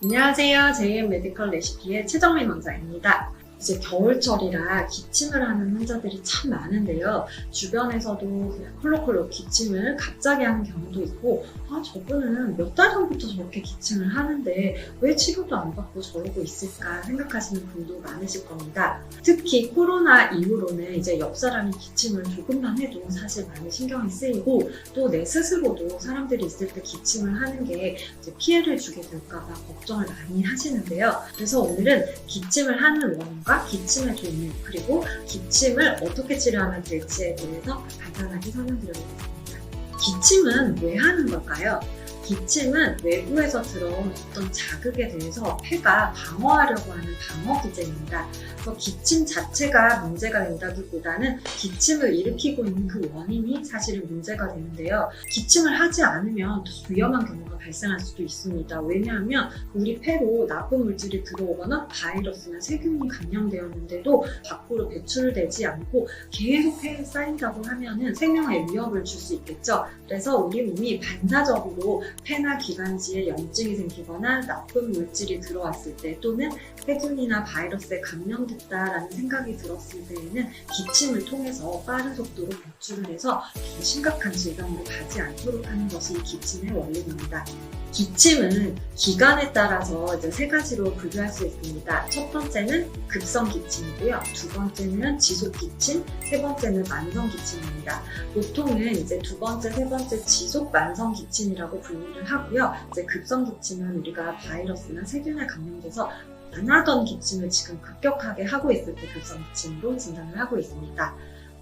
안녕하세요. JM 메디컬 레시피의 최정민 원장입니다. 이제 겨울철이라 기침을 하는 환자들이 참 많은데요. 주변에서도 그냥 콜록콜록 기침을 갑자기 하는 경우도 있고, 저분은 몇 달 전부터 저렇게 기침을 하는데 왜 치료도 안 받고 저러고 있을까 생각하시는 분도 많으실 겁니다. 특히 코로나 이후로는 이제 옆 사람이 기침을 조금만 해도 사실 많이 신경이 쓰이고, 또 내 스스로도 사람들이 있을 때 기침을 하는 게 이제 피해를 주게 될까봐 걱정을 많이 하시는데요. 그래서 오늘은 기침을 하는 원인과 기침의 종류, 그리고 기침을 어떻게 치료하면 될지에 대해서 간단하게 설명드려보겠습니다. 기침은 왜 하는 걸까요? 기침은 외부에서 들어온 어떤 자극에 대해서 폐가 방어하려고 하는 방어 기제입니다. 그래서 기침 자체가 문제가 된다기보다는 기침을 일으키고 있는 그 원인이 사실은 문제가 되는데요. 기침을 하지 않으면 더 위험한 경우가 발생할 수도 있습니다. 왜냐하면 우리 폐로 나쁜 물질이 들어오거나 바이러스나 세균이 감염되었는데도 밖으로 배출되지 않고 계속 폐에 쌓인다고 하면은 생명에 위협을 줄 수 있겠죠. 그래서 우리 몸이 반사적으로 폐나 기관지에 염증이 생기거나 나쁜 물질이 들어왔을 때, 또는 세균이나 바이러스에 감염됐다라는 생각이 들었을 때에는 기침을 통해서 빠른 속도로 배출을 해서 더 심각한 질병으로 가지 않도록 하는 것이 기침의 원리입니다. 기침은 기간에 따라서 이제 세 가지로 분류할 수 있습니다. 첫 번째는 급성 기침이고요. 두 번째는 지속 기침, 세 번째는 만성 기침입니다. 보통은 이제 두 번째, 세 번째 지속 만성 기침이라고 분류를 하고요. 이제 급성 기침은 우리가 바이러스나 세균에 감염돼서 안 하던 기침을 지금 급격하게 하고 있을 때 급성 기침으로 진단을 하고 있습니다.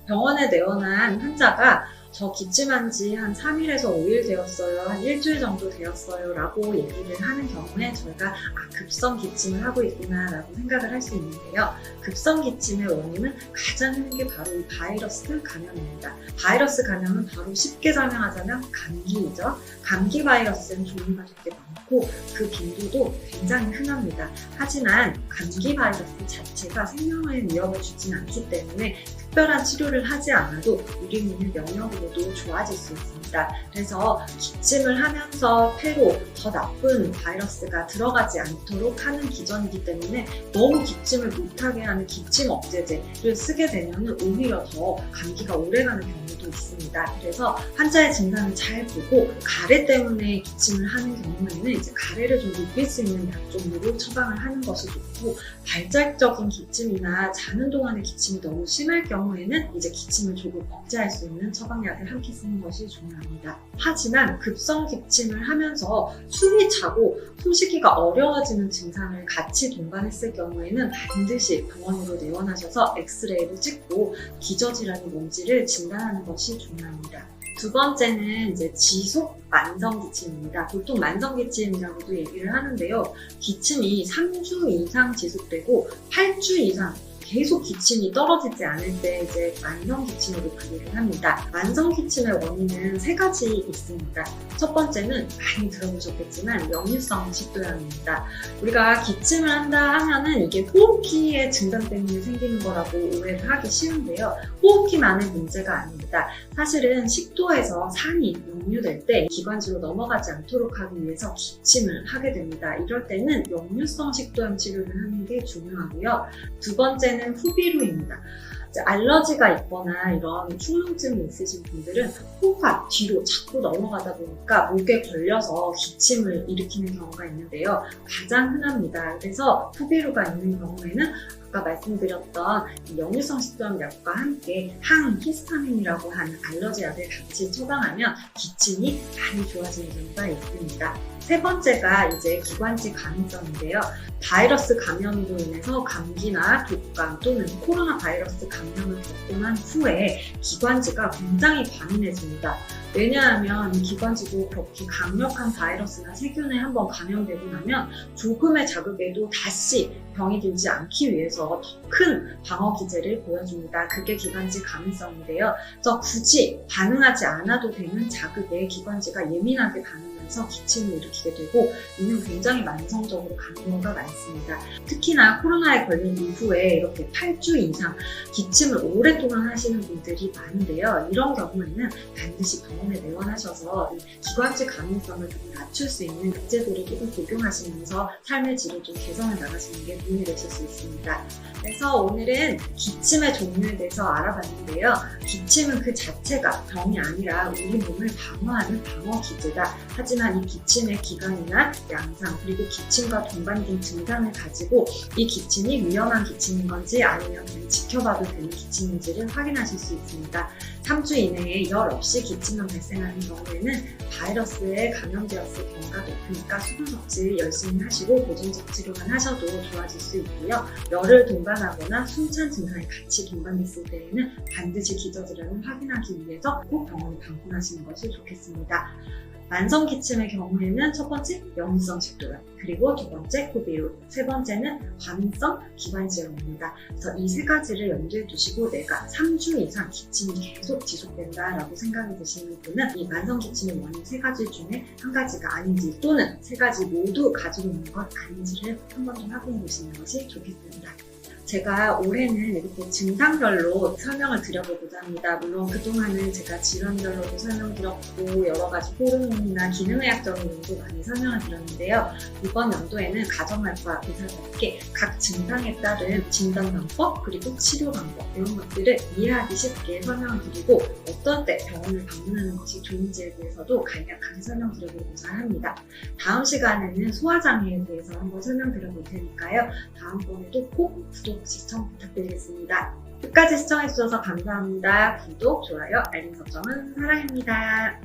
병원에 내원한 환자가 저 기침한 지 한 3일에서 5일 되었어요, 한 일주일 정도 되었어요 라고 얘기를 하는 경우에 저희가 급성 기침을 하고 있구나 라고 생각을 할 수 있는데요. 급성 기침의 원인은 가장 흔한 게 바로 이 바이러스 감염입니다. 바이러스 감염은 바로 쉽게 설명하자면 감기이죠. 감기 바이러스는 종류가 되게 많고 그 빈도도 굉장히 흔합니다. 하지만 감기 바이러스 자체가 생명에 위협을 주진 않기 때문에 특별한 치료를 하지 않아도 우리 몸의 면역으로도 좋아질 수 있습니다. 그래서 기침을 하면서 폐로 더 나쁜 바이러스가 들어가지 않도록 하는 기전이기 때문에 너무 기침을 못하게 하는 기침 억제제를 쓰게 되면 오히려 더 감기가 오래가는 경우도 있습니다. 그래서 환자의 증상을 잘 보고 가래 때문에 기침을 하는 경우에는 이제 가래를 좀 높일 수 있는 약 종류로 처방을 하는 것이 좋고, 발작적인 기침이나 자는 동안의 기침이 너무 심할 경우에는 이제 기침을 조금 억제할 수 있는 처방약을 함께 쓰는 것이 중요합니다. 하지만 급성 기침을 하면서 숨이 차고 숨쉬기가 어려워지는 증상을 같이 동반했을 경우에는 반드시 병원으로 내원하셔서 엑스레이를 찍고 기저질환이 뭔지를 진단하는 것이 중요합니다. 두 번째는 이제 지속 만성 기침입니다. 보통 만성 기침이라고도 얘기를 하는데요. 기침이 3주 이상 지속되고 8주 이상 계속 기침이 떨어지지 않을 때 이제 만성 기침으로 분류를 합니다. 만성 기침의 원인은 세 가지 있습니다. 첫 번째는 많이 들어보셨겠지만 역류성 식도염입니다. 우리가 기침을 한다 하면은 이게 호흡기의 증상 때문에 생기는 거라고 오해를 하기 쉬운데요. 호흡기만의 문제가 아닙니다. 사실은 식도에서 산이 역류될 때 기관지로 넘어가지 않도록 하기 위해서 기침을 하게 됩니다. 이럴 때는 역류성 식도염 치료를 하는 게 중요하고요. 두 번째는 후비루입니다. 알러지가 있거나 이런 축농증이 있으신 분들은 호흡 뒤로 자꾸 넘어가다 보니까 목에 걸려서 기침을 일으키는 경우가 있는데요. 가장 흔합니다. 그래서 후비루가 있는 경우에는 아까 말씀드렸던 역류성 식도염 약과 함께 항히스타민이라고 하는 알러지 약을 같이 처방하면 기침이 많이 좋아지는 경우가 있습니다. 세 번째가 이제 기관지 감염성인데요. 바이러스 감염으로 인해서 감기나 독감 또는 코로나 바이러스 감염을 겪고 난 후에 기관지가 굉장히 과민해집니다. 왜냐하면 이 기관지도 그렇게 강력한 바이러스나 세균에 한번 감염되고 나면 조금의 자극에도 다시 병이 들지 않기 위해서 더 큰 방어 기제를 보여줍니다. 그게 기관지 감염성인데요. 그래서 굳이 반응하지 않아도 되는 자극에 기관지가 예민하게 반응을 하면서 기침을 일으키게 되고 이는 굉장히 만성적으로 가는 경우가 많습니다. 특히나 코로나에 걸린 이후에 이렇게 8주 이상 기침을 오랫동안 하시는 분들이 많은데요. 이런 경우에는 반드시 병원에 내원하셔서 기관지 감염성을 좀 낮출 수 있는 약제들을 조금 복용하시면서 삶의 질을 좀 개선해 나가시는 게 도움이 되실 수 있습니다. 그래서 오늘은 기침의 종류에 대해서 알아봤는데요. 기침은 그 자체가 병이 아니라 우리 몸을 방어하는 방어 기제다. 하지만 이 기침의 기간이나 양상 그리고 기침과 동반된 증상을 가지고 이 기침이 위험한 기침인 건지 아니면 그냥 지켜봐도 되는 기침인지를 확인하실 수 있습니다. 3주 이내에 열 없이 기침만 발생하는 경우에는 바이러스에 감염되었을 경우가 높으니까 수분 섭취 열심히 하시고 보존적 치료만 하셔도 좋아질 수 있고요. 열을 동반하거나 숨찬 증상이 같이 동반됐을 때에는 반드시 기저질환을 확인하기 위해서 꼭 병원을 방문하시는 것이 좋겠습니다. 만성 기침의 경우에는 첫 번째 역류성 식도염, 그리고 두 번째 코비루, 세 번째는 과민성 기관지염입니다. 그래서 이 세 가지를 염두에 두시고 내가 3주 이상 기침이 계속 지속된다라고 생각이 드시는 분은 이 만성 기침의 원인 세 가지 중에 한 가지가 아닌지 또는 세 가지 모두 가지고 있는 것 아닌지를 한 번 더 확인해 보시는 것이 좋겠습니다. 제가 올해는 이렇게 증상별로 설명을 드려보고자 합니다. 물론 그동안은 제가 질환별로도 설명드렸고 여러 가지 호르몬이나 기능의학적인 면도 많이 설명을 드렸는데요. 이번 연도에는 가정의학과 의사답게 각 증상에 따른 진단 방법 그리고 치료 방법 이런 것들을 이해하기 쉽게 설명을 드리고 어떤 때 병원을 방문하는 것이 좋은지에 대해서도 간략하게 설명드려보고자 합니다. 다음 시간에는 소화장애에 대해서 한번 설명드려볼 테니까요. 다음번에도 꼭 구독 시청 부탁드리겠습니다. 끝까지 시청해주셔서 감사합니다. 구독, 좋아요, 알림 설정은 사랑입니다.